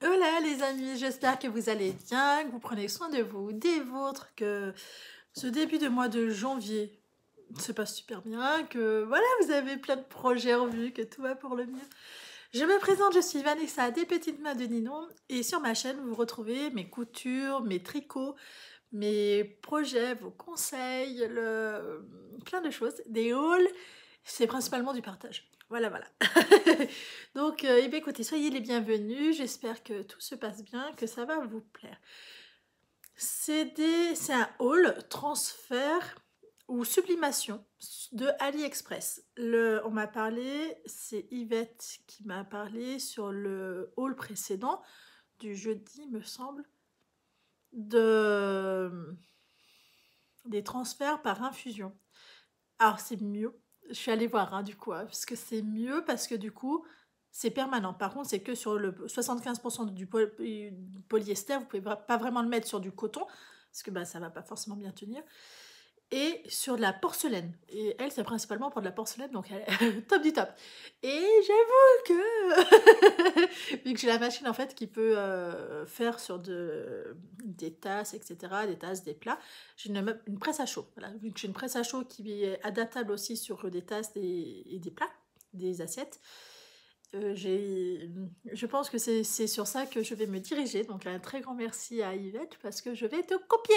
Hola les amis, j'espère que vous allez bien, que vous prenez soin de vous, des vôtres, que ce début de mois de janvier se passe super bien, que voilà, vous avez plein de projets en vue, que tout va pour le mieux. Je me présente, je suis Vanessa des Petites Mains de Ninon et sur ma chaîne vous retrouvez mes coutures, mes tricots, mes projets, vos conseils, plein de choses, des hauls, c'est principalement du partage. Voilà, voilà. Donc, eh bien, écoutez, soyez les bienvenus. J'espère que tout se passe bien, que ça va vous plaire. C'est un haul transfert ou sublimation de AliExpress. On m'a parlé, c'est Yvette qui m'a parlé sur le haul précédent du jeudi, me semble, de des transferts par infusion. Alors c'est mieux. Je suis allée voir hein, du coup, hein, parce que c'est mieux parce que du coup c'est permanent. Par contre, c'est que sur le 75% du polyester, vous pouvez pas vraiment le mettre sur du coton parce que bah, ça va pas forcément bien tenir. Et sur de la porcelaine. Et elle, c'est principalement pour de la porcelaine, donc elle est top du top. Et j'avoue que, vu que j'ai la machine en fait qui peut faire sur des tasses, etc., des tasses, des plats, j'ai une presse à chaud. Voilà. Vu que j'ai une presse à chaud qui est adaptable aussi sur des tasses et des plats, des assiettes, je pense que c'est sur ça que je vais me diriger. Donc un très grand merci à Yvette parce que je vais te copier.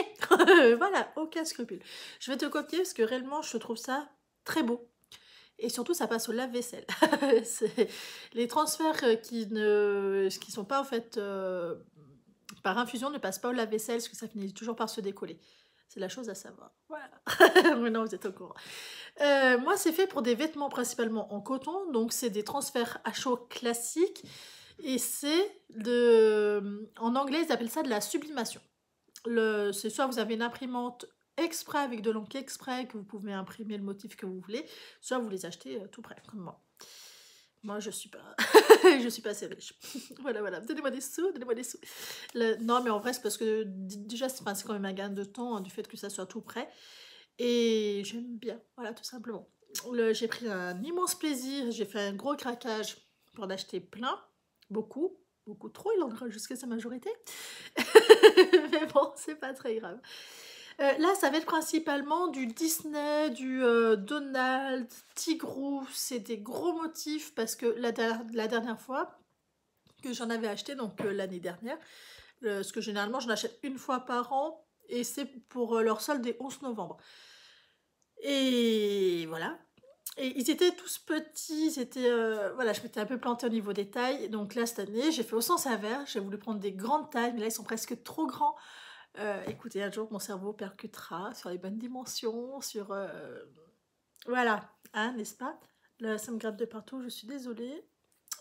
Voilà, aucun scrupule. Je vais te copier parce que réellement je trouve ça très beau. Et surtout ça passe au lave-vaisselle. Les transferts qui sont pas en fait par infusion ne passent pas au lave-vaisselle parce que ça finit toujours par se décoller. C'est la chose à savoir. Voilà. Maintenant vous êtes au courant. Moi, c'est fait pour des vêtements principalement en coton, donc c'est des transferts à chaud classiques, et en anglais, ils appellent ça de la sublimation. C'est soit vous avez une imprimante exprès avec de l'encre exprès que vous pouvez imprimer le motif que vous voulez, soit vous les achetez tout prêt, comme moi. Moi, je suis pas, je suis pas assez riche. Voilà, voilà. Donnez-moi des sous, donnez-moi des sous. Non, mais en vrai, c'est parce que déjà, c'est quand même un gain de temps hein, du fait que ça soit tout prêt. Et j'aime bien, voilà, tout simplement. J'ai pris un immense plaisir, j'ai fait un gros craquage pour en acheter plein, beaucoup, beaucoup trop, il en aura jusqu'à sa majorité. Mais bon, c'est pas très grave. Là, ça va être principalement du Disney, du Donald, Tigrou, c'est des gros motifs parce que la dernière fois que j'en avais acheté, donc l'année dernière, parce que généralement j'en achète une fois par an et c'est pour leur solde des 11 novembre. Et voilà. Et ils étaient tous petits, voilà, je m'étais un peu plantée au niveau des tailles. Donc là, cette année, j'ai fait au sens inverse. J'ai voulu prendre des grandes tailles, mais là, ils sont presque trop grands. Écoutez, un jour, mon cerveau percutera sur les bonnes dimensions, voilà, hein, n'est-ce pas? Là, ça me gratte de partout, je suis désolée.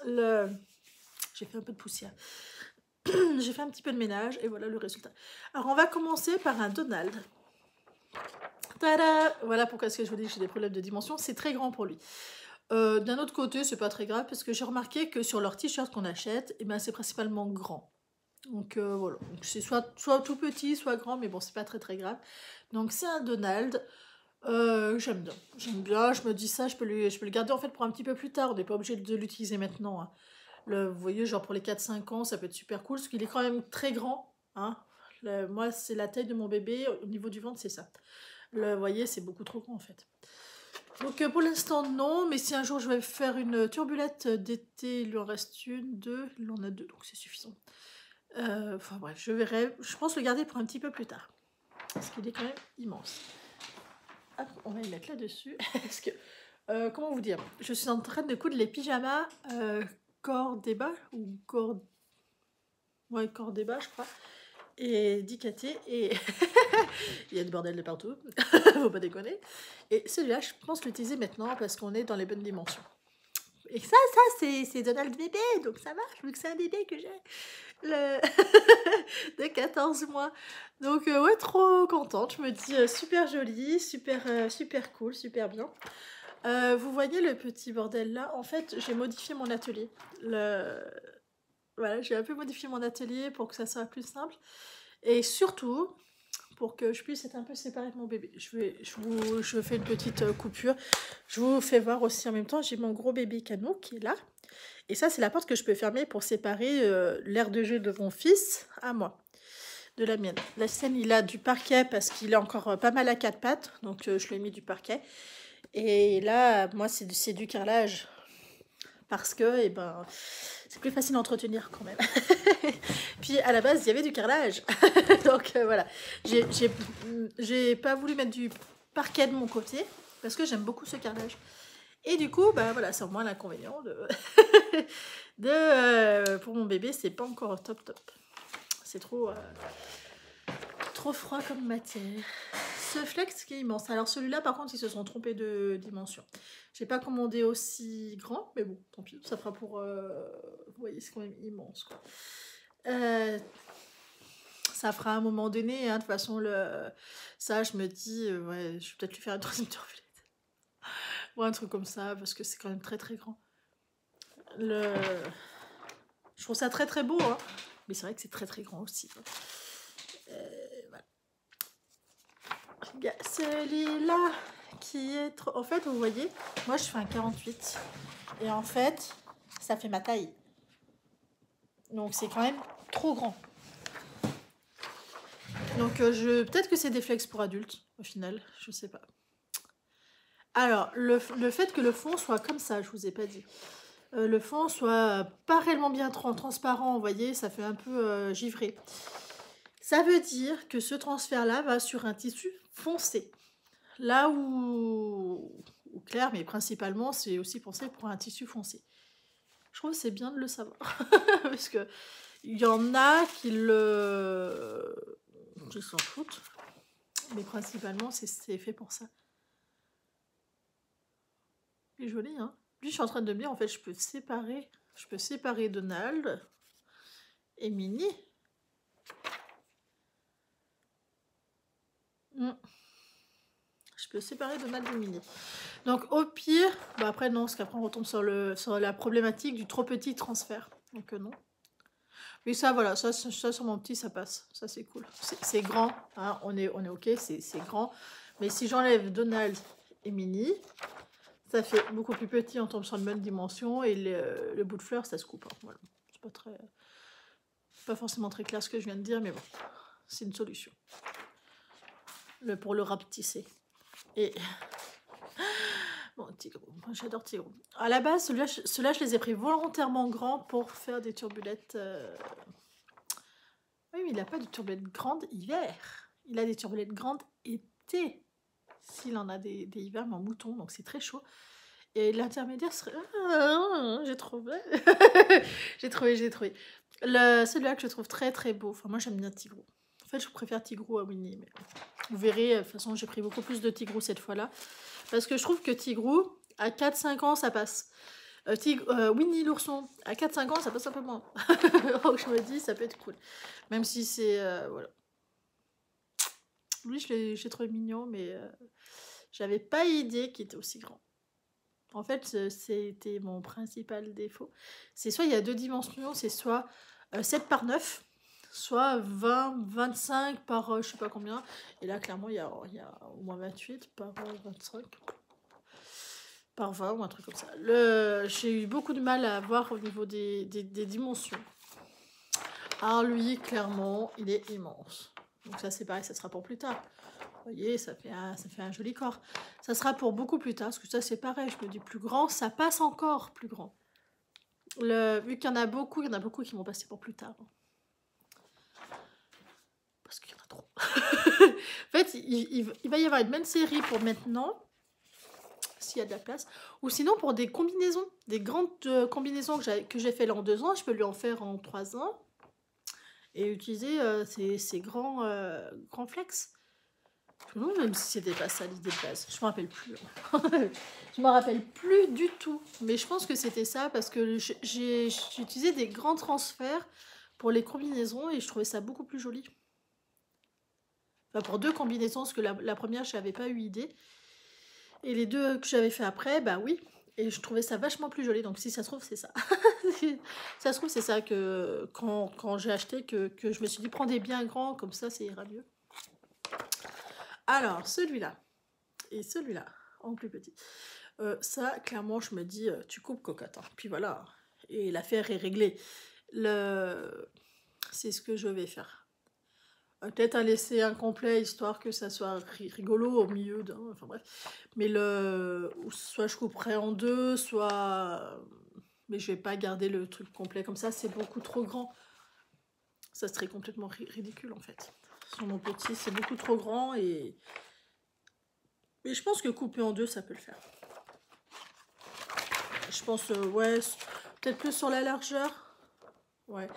Le... J'ai fait un peu de poussière. J'ai fait un petit peu de ménage, et voilà le résultat. Alors, on va commencer par un Donald. Tada! Voilà pourquoi est-ce que je vous dis que j'ai des problèmes de dimension. C'est très grand pour lui. D'un autre côté, c'est pas très grave parce que j'ai remarqué que sur leurs t-shirts qu'on achète, eh ben, c'est principalement grand. Donc voilà, c'est soit tout petit, soit grand, mais bon, c'est pas très très grave. Donc c'est un Donald. J'aime bien. J'aime bien, je me dis ça, je peux le garder en fait pour un petit peu plus tard. On n'est pas obligé de l'utiliser maintenant. Hein. Vous voyez, genre pour les 4-5 ans, ça peut être super cool parce qu'il est quand même très grand. Hein. Moi, c'est la taille de mon bébé. Au niveau du ventre, c'est ça. Vous voyez, c'est beaucoup trop grand en fait. Donc pour l'instant non, mais si un jour je vais faire une turbulette d'été, il lui en reste une, deux, il en a deux, donc c'est suffisant. Enfin bref, je verrai. Je pense le garder pour un petit peu plus tard, parce qu'il est quand même immense. Hop, on va le mettre là-dessus, parce que, comment vous dire, je suis en train de coudre les pyjamas corps débat, ou corps... Ouais, corps débat, je crois, et dicaté, et il y a du bordel de partout, faut pas déconner. Et celui-là, je pense l'utiliser maintenant parce qu'on est dans les bonnes dimensions. Et ça c'est Donald bébé, donc ça marche, vu que c'est un bébé que j'ai le... de 14 mois. Donc ouais, trop contente, je me dis super jolie, super cool, super bien. Vous voyez le petit bordel là, en fait j'ai modifié mon atelier. Voilà, j'ai un peu modifié mon atelier pour que ça soit plus simple. Et surtout, pour que je puisse être un peu séparée de mon bébé. Je fais une petite coupure. Je vous fais voir aussi en même temps, j'ai mon gros bébé canot qui est là. Et ça, c'est la porte que je peux fermer pour séparer l'aire de jeu de mon fils à moi, de la mienne. La sienne, il a du parquet parce qu'il est encore pas mal à quatre pattes, donc je lui ai mis du parquet. Et là, moi, c'est du carrelage parce que, eh ben, c'est plus facile à entretenir quand même. Puis à la base, il y avait du carrelage. Donc voilà, j'ai pas voulu mettre du parquet de mon côté parce que j'aime beaucoup ce carrelage. Et du coup, bah voilà, c'est au moins l'inconvénient pour mon bébé, c'est pas encore top. C'est trop froid comme matière. Ce flex qui est immense. Alors celui-là, par contre, ils se sont trompés de dimension. J'ai pas commandé aussi grand, mais bon, tant pis, ça fera pour... vous voyez, c'est quand même immense, quoi. Ça fera à un moment donné, hein, de toute façon, ça, je me dis, ouais, je vais peut-être lui faire une troisième turbulette. Ou un truc comme ça, parce que c'est quand même très grand. Je trouve ça très beau, hein, mais c'est vrai que c'est très grand aussi. Voilà. Il y a celui-là qui est trop... En fait, vous voyez, moi je fais un 48. Et en fait, ça fait ma taille. Donc c'est quand même trop grand. Donc peut-être que c'est des flex pour adultes, au final, je sais pas. Alors, le fait que le fond soit comme ça, je vous ai pas dit. Le fond soit pas réellement bien transparent, vous voyez, ça fait un peu givré. Ça veut dire que ce transfert-là va sur un tissu foncé. Là où clair, mais principalement, c'est aussi pensé pour un tissu foncé. Je trouve que c'est bien de le savoir. Parce que il y en a qui s'en foutent. Mais principalement, c'est fait pour ça. C'est joli, hein. Lui, je suis en train de me dire, en fait, je peux séparer Donald et Minnie. Je peux séparer Donald et Minnie. Donc, au pire, bah après, non, parce qu'après, on retombe sur la problématique du trop petit transfert. Donc, non. Mais ça, voilà, ça sur mon petit, ça passe. Ça, c'est cool. C'est grand, hein, on est OK, c'est grand. Mais si j'enlève Donald et Minnie, ça fait beaucoup plus petit, on tombe sur la même dimension, et le bout de fleur, ça se coupe. Hein, voilà. C'est pas forcément très clair ce que je viens de dire, mais bon, c'est une solution. Pour le rapetisser. Et... Bon, Tigrou, moi j'adore Tigrou. À la base, ceux-là, je les ai pris volontairement grands pour faire des turbulettes. Oui, mais il n'a pas de turbulettes grandes hiver. Il a des turbulettes grandes été. S'il en a des hivers, mais en mouton, donc c'est très chaud. Et l'intermédiaire serait... j'ai trouvé. j'ai trouvé. Celui-là que je trouve très beau. Enfin, moi j'aime bien Tigrou. En fait, je préfère Tigrou à Winnie. Mais vous verrez, de toute façon, j'ai pris beaucoup plus de Tigrou cette fois-là. Parce que je trouve que Tigrou, à 4-5 ans, ça passe. Winnie l'ourson, à 4-5 ans, ça passe un peu moins. Donc je me dis, ça peut être cool. Même si c'est... voilà. Lui, j'ai trouvé mignon, mais j'avais pas idée qu'il était aussi grand. En fait, c'était mon principal défaut. C'est soit il y a 2 dimensions, c'est soit 7 par 9, soit 20, 25 par je sais pas combien. Et là, clairement, il y a au moins 28 par 25. Par 20 ou un truc comme ça. J'ai eu beaucoup de mal à voir au niveau des dimensions. Alors lui, clairement, il est immense. Donc ça, c'est pareil, ça sera pour plus tard. Vous voyez, ça fait un joli corps. Ça sera pour beaucoup plus tard, parce que ça, c'est pareil. Je me dis plus grand, ça passe encore plus grand. Vu qu'il y en a beaucoup qui vont passer pour plus tard. Parce qu'il y en a trop. En fait, il va y avoir une même série pour maintenant, s'il y a de la place. Ou sinon, pour des combinaisons, des grandes combinaisons que j'ai fait là en 2 ans, je peux lui en faire en 3 ans. Et utiliser ces grands flex. Je me demande même si c'était pas ça l'idée de base. Je me rappelle plus. Je me rappelle plus du tout. Mais je pense que c'était ça parce que j'ai utilisé des grands transferts pour les combinaisons et je trouvais ça beaucoup plus joli. Enfin, pour 2 combinaisons, parce que la première, je n'avais pas eu idée. Et les 2 que j'avais fait après, bah oui. Et je trouvais ça vachement plus joli. Donc si ça se trouve, c'est ça. Si ça se trouve, c'est ça que quand j'ai acheté, que je me suis dit, prends des bien grands, comme ça ira mieux. Alors, celui-là et celui-là, en plus petit. Ça, clairement, je me dis, tu coupes cocotte, hein. Puis voilà, et l'affaire est réglée. C'est ce que je vais faire. Peut-être un laisser incomplet, histoire que ça soit rigolo au milieu d'un... Enfin bref. Mais soit je couperai en deux, soit... Mais je vais pas garder le truc complet comme ça, c'est beaucoup trop grand. Ça serait complètement ridicule en fait. Sur mon petit, c'est beaucoup trop grand et... Mais je pense que couper en deux, ça peut le faire. Je pense, ouais, peut-être plus sur la largeur. Ouais,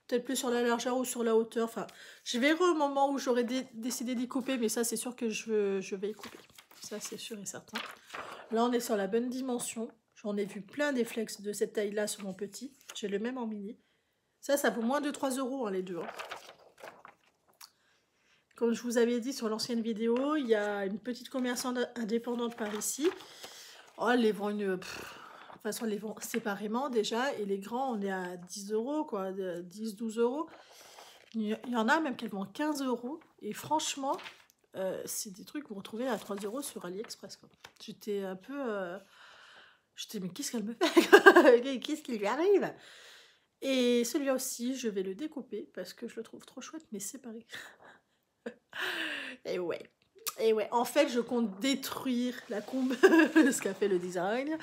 peut-être plus sur la largeur ou sur la hauteur. Enfin, je verrai au moment où j'aurai décidé d'y couper, mais ça, c'est sûr que je vais y couper. Ça, c'est sûr et certain. Là, on est sur la bonne dimension. J'en ai vu plein des flex de cette taille-là sur mon petit. J'ai le même en mini. Ça vaut moins de 3 €, hein, les deux. Hein. Comme je vous avais dit sur l'ancienne vidéo, il y a une petite commerçante indépendante par ici. Oh, elle les vend de toute façon, elle les vend séparément déjà. Et les grands, on est à 10 €, quoi. 10-12 €. Il y en a même qui vendent 15 €. Et franchement, c'est des trucs que vous retrouvez à 3 € sur AliExpress. J'étais un peu... J'étais, mais qu'est-ce qu'elle me fait? Qu'est-ce qui lui arrive? Et celui-là aussi, je vais le découper parce que je le trouve trop chouette, mais séparé. Et ouais. Et ouais, en fait, je compte détruire la combe, ce qu'a fait le design,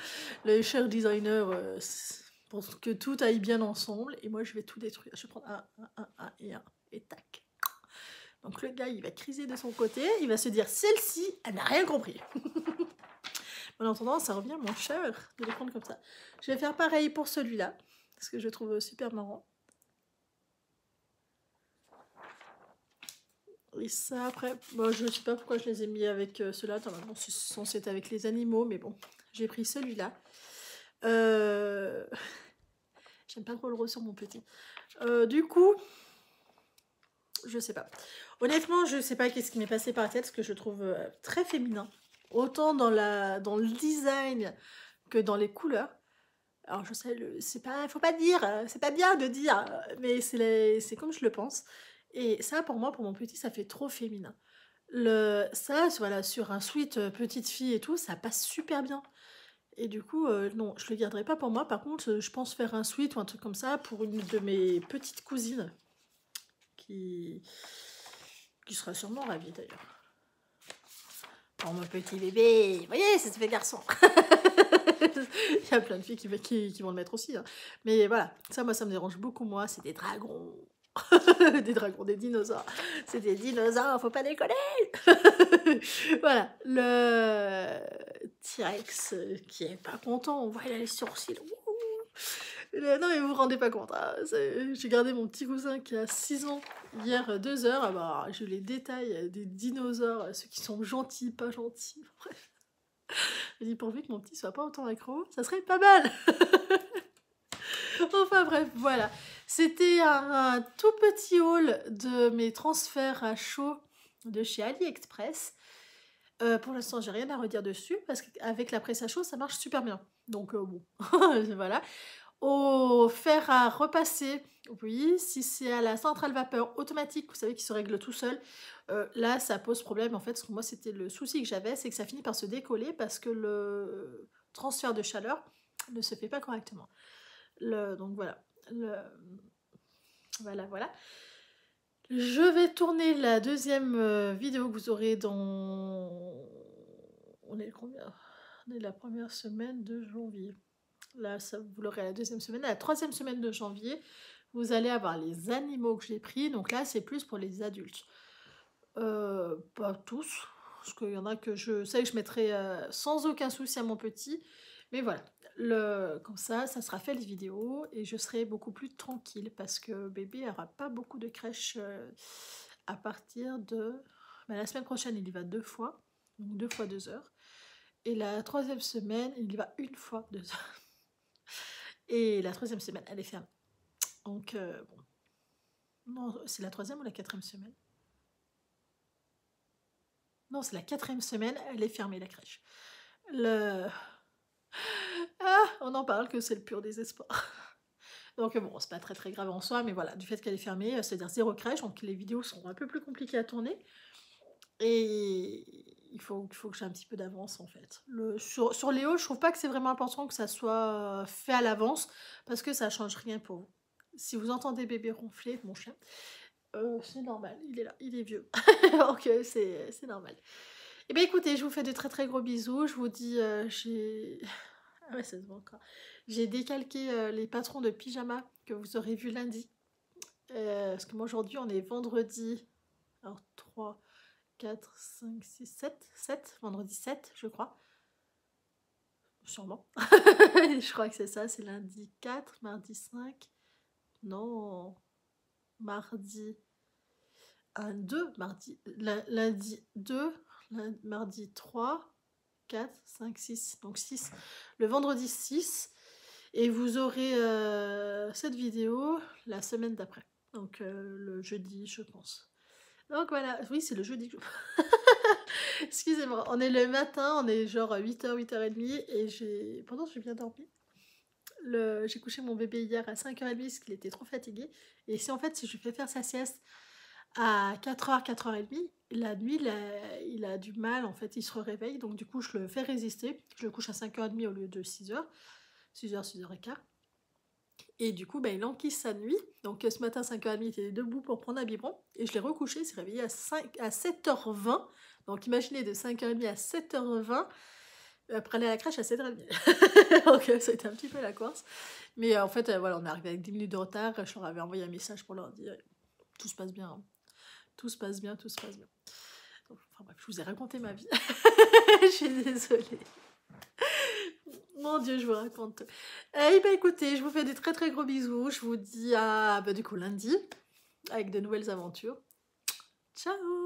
le cher designer, pour que tout aille bien ensemble. Et moi, je vais tout détruire. Je vais prendre un, et tac. Donc le gars, il va criser de son côté, il va se dire, celle-ci, elle n'a rien compris. En attendant, ça revient moins cher de les prendre comme ça. Je vais faire pareil pour celui-là, parce que je le trouve super marrant. Et ça, après, bon, je ne sais pas pourquoi je les ai mis avec ceux-là. Normalement, c'est censé être avec les animaux, mais bon, j'ai pris celui-là. J'aime pas trop le rose sur mon petit. Du coup, je sais pas. Honnêtement, je sais pas qu'est-ce qui m'est passé par la tête, parce que je trouve très féminin. Autant dans le design que dans les couleurs. Alors, je sais, c'est pas, faut pas dire, c'est pas bien de dire, mais c'est comme je le pense. Et ça, pour moi, pour mon petit, ça fait trop féminin. Ça, voilà, sur un sweat petite fille et tout, ça passe super bien. Et du coup, non, je le garderai pas pour moi. Par contre, je pense faire un sweat ou un truc comme ça pour une de mes petites cousines qui sera sûrement ravie d'ailleurs. Oh, mon petit bébé, vous voyez, ça se fait garçon. Il y a plein de filles qui vont le mettre aussi. Hein. Mais voilà, ça, moi, ça me dérange beaucoup. Moi, c'est des dragons. Des dragons, des dinosaures. C'est des dinosaures, faut pas déconner. Voilà, le T-Rex qui est pas content. On voit, il a les sourcils. Non, mais vous vous rendez pas compte. Hein. J'ai gardé mon petit cousin qui a 6 ans hier 2 heures. Alors, je les détaille des dinosaures, ceux qui sont gentils, pas gentils. Bref. J'ai dit pourvu que mon petit soit pas autant accro, ça serait pas mal. Enfin bref, voilà. C'était un tout petit haul de mes transferts à chaud de chez AliExpress. Pour l'instant, j'ai rien à redire dessus parce qu'avec la presse à chaud, ça marche super bien. Donc bon, voilà. Au fer à repasser, oui, si c'est à la centrale vapeur automatique, vous savez, qui se règle tout seul, là, ça pose problème en fait. Parce que moi, c'était le souci que j'avais, c'est que ça finit par se décoller parce que le transfert de chaleur ne se fait pas correctement. Donc voilà. Voilà. Je vais tourner la deuxième vidéo que vous aurez dans... On est combien? On est la première semaine de janvier. Là, ça, vous l'aurez à la deuxième semaine. À la troisième semaine de janvier, vous allez avoir les animaux que j'ai pris. Donc là, c'est plus pour les adultes. Pas tous. Parce qu'il y en a que je sais que je mettrai sans aucun souci à mon petit. Mais voilà. Comme ça sera fait les vidéos. Et je serai beaucoup plus tranquille. Parce que bébé n'aura pas beaucoup de crèche à partir de... la semaine prochaine, il y va 2 fois. Donc 2 fois 2 heures. Et la troisième semaine, il y va 1 fois 2 heures. Et la troisième semaine, elle est fermée. Donc, bon. Non, c'est la troisième ou la quatrième semaine? Non, c'est la quatrième semaine, elle est fermée, la crèche. Ah, on en parle que c'est le pur désespoir. Donc bon, c'est pas très très grave en soi, mais voilà, du fait qu'elle est fermée, c'est-à-dire 0 crèche, donc les vidéos seront un peu plus compliquées à tourner. Et il faut que j'ai un petit peu d'avance en fait. Sur Léo, je trouve pas que c'est vraiment important que ça soit fait à l'avance parce que ça change rien pour vous. Si vous entendez bébé ronfler, mon chien, c'est normal, il est là, il est vieux. Donc c'est normal. Et bien écoutez, je vous fais de très très gros bisous. Je vous dis, j'ai... Ah ouais, ça se voit encore. J'ai décalqué les patrons de pyjama que vous aurez vu lundi. Parce que moi aujourd'hui on est vendredi. Alors 3, 4, 5, 6, 7, 7, vendredi 7, je crois. Sûrement. Je crois que c'est ça, c'est lundi 4, mardi 5. Non, mardi 1, 2, lundi 2, mardi 3, 4, 5, 6. Donc 6. Le vendredi 6. Et vous aurez cette vidéo la semaine d'après. Donc le jeudi, je pense. Donc voilà, oui, c'est le jeudi. Excusez-moi, on est le matin, on est genre 8h, 8h30 et pendant que j'ai bien dormi, j'ai couché mon bébé hier à 5h30 parce qu'il était trop fatigué. Et si en fait, si je lui fais faire sa sieste à 4h, 4h30, la nuit, il a du mal, en fait, il se réveille. Donc du coup, je le fais résister. Je le couche à 5h30 au lieu de 6h. 6h, 6h15. Et du coup, il enquille sa nuit. Donc ce matin, 5h30, il était debout pour prendre un biberon. Et je l'ai recouché, il s'est réveillé à 7h20. Donc imaginez de 5h30 à 7h20, après aller à la crèche à 7h30. Donc ça a été un petit peu la course. Mais en fait, voilà, on est arrivé avec 10 minutes de retard. Je leur avais envoyé un message pour leur dire tout se passe bien. Hein. Tout se passe bien, tout se passe bien. Donc, enfin bref, je vous ai raconté ma vie. Je suis désolée. Mon Dieu, je vous raconte. Eh ben écoutez, je vous fais des très très gros bisous. Je vous dis à du coup lundi avec de nouvelles aventures. Ciao!